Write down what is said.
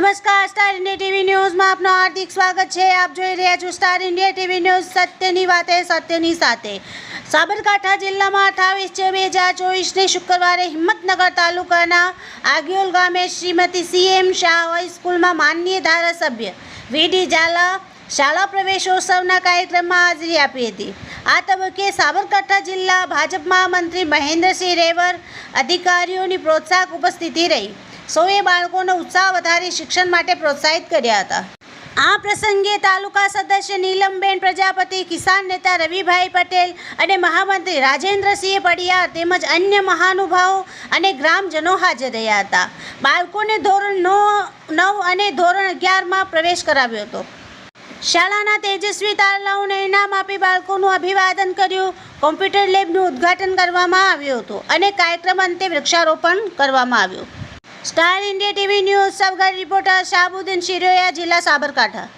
નમસ્કાર, star India TV ન્યૂઝમાં આપનું હાર્દિક સ્વાગત છે। આપ જોઈ રહ્યા છો સ્ટાર ઇન્ડિયા ટીવી ન્યૂઝ, સત્યની વાતે સત્યની સાથે। સાબરકાંઠા જિલ્લામાં 28/6/2024 શુક્રવારે હિંમતનગર તાલુકાના આગિયોલ ગામે શ્રીમતી CM શાહ હાઈસ્કૂલમાં માનનીય ધારાસભ્ય VD ઝાલા શાળા પ્રવેશોત્સવના કાર્યક્રમમાં હાજરી આપી હતી। આ તબક્કે સાબરકાંઠા જિલ્લા ભાજપ મહામંત્રી મહેન્દ્રસિંહ રેવર, અધિકારીઓની પ્રોત્સાહક ઉપસ્થિતિ રહી। સૌએ બાળકોનો ઉત્સાહ વધારી શિક્ષણ માટે પ્રોત્સાહિત કર્યા હતા। આ પ્રસંગે તાલુકા સદસ્ય નીલમબેન પ્રજાપતિ, કિસાન નેતા રવિભાઈ પટેલ અને મહામંત્રી રાજેન્દ્રસિંહ પડિયાર તેમજ અન્ય મહાનુભાવો અને ગ્રામજનો હાજર રહ્યા હતા। બાળકોને ધોરણ 9 અને ધોરણ 11માં પ્રવેશ કરાવ્યો હતો। શાળાના તેજસ્વી તારલાઓને ઇનામ આપી બાળકોનું અભિવાદન કર્યું। કોમ્પ્યુટર લેબનું ઉદ્ઘાટન કરવામાં આવ્યું હતું અને કાર્યક્રમ અંતે વૃક્ષારોપણ કરવામાં આવ્યું। સ્ટાર ઇન્ડિયા ટીવી ન્યૂઝ સબગઢ રિપોર્ટર શાહબુદ્દીન શિરોયા, જિલ્લા સાબરકાંઠા।